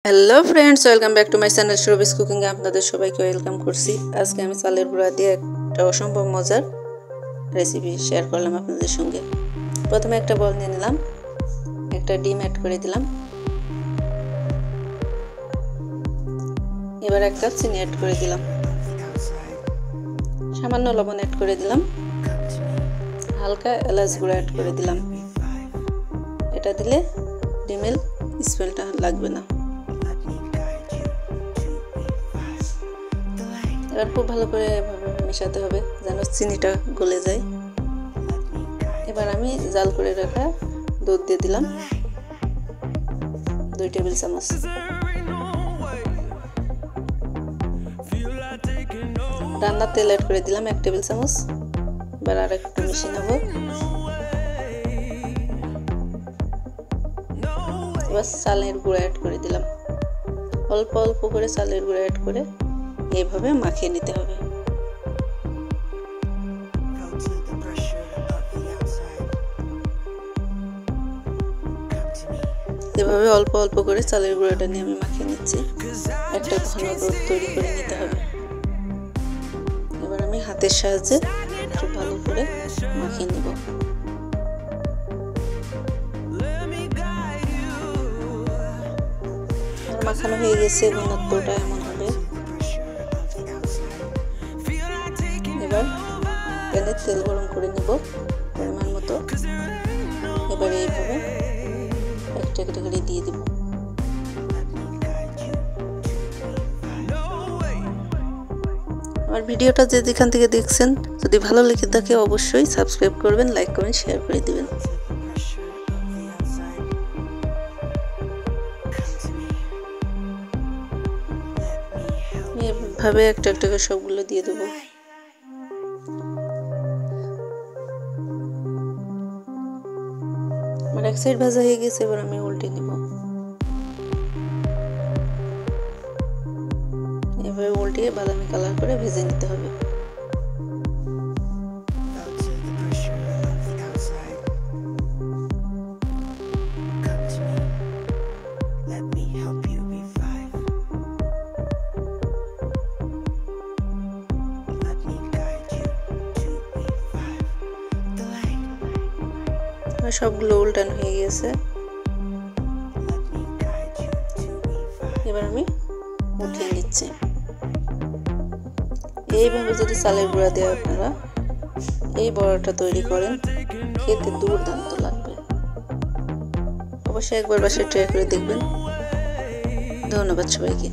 Hello friends, welcome back to my channel Shobi's cooking এ আপনাদের সবাইকে ওয়েলকাম করছি। আজকে আমি চালের গুঁড়া দিয়ে একটা অসম্ভব মজার রেসিপি শেয়ার করলাম আপনাদের সঙ্গে। প্রথমে একটা বল নিয়ে নিলাম, একটা ডিম অ্যাড করে দিলাম, এবার এক কাপ চিনি অ্যাড করে দিলাম, সামান্য লবণ অ্যাড করে দিলাম, হালকা এলাচ গুঁড়া অ্যাড করে দিলাম। এটা দিলে ডিমের স্মেলটা লাগবে না। এবার খুব ভালো করে মেশাতে হবে যেন চিনিটা গলে যায়। এবার আমি জাল করে রাখা দুধ দিয়ে দিলাম 2 টেবিল চামচ। রান্নার তেল অ্যাড করে দিলাম 1 টেবিল চামচ। এবার আর একটু মিশিয়ে নেব। এবার চালের গুঁড়া অ্যাড করে দিলাম, অল্প অল্প করে চালের গুঁড়া অ্যাড করে এইভাবে মাখিয়ে নিতে হবে। এভাবে অল্প অল্প করে চালের গুঁড়াটা নিয়ে আমি মাখিয়ে নিচ্ছি। একটা ঘন রোদ তৈরি করে নিতে হবে। এবার আমি হাতের সাহায্যে খুব ভালো করে মাখিয়ে নিব। মাখানো হয়ে গেছে, ঘনত্বটা এমন হবে। এবার প্যানে তেল গরম করে নিব পরিমাণ মতো। এবার এইভাবে একটা একটা করে দিয়ে দিব। আমার ভিডিওটা যেখান থেকে দেখছেন যদি ভালো লেগে থাকে অবশ্যই সাবস্ক্রাইব করবেন, লাইক কমেন্ট শেয়ার করে দিবেন। এভাবে একটা একটা করে সবগুলো দিয়ে দেবো। আমার এক সাইড ভাজা হয়ে গেছে, এবার আমি উল্টে নিব। এভাবে উল্টিয়ে বাদামি কালার করে ভেজে নিতে হবে। সবগুলো উল্টানো হয়ে গেছে। এবার আমি উঠিয়ে নিচ্ছি। এইভাবে যদি চালের গুঁড়া দিয়ে আপনারা এই বড়াটা তৈরি করেন, খেতে দুর্দান্ত লাগবে। অবশ্যই একবার বাসায় ট্রাই করে দেখবেন। ধন্যবাদ সবাইকে।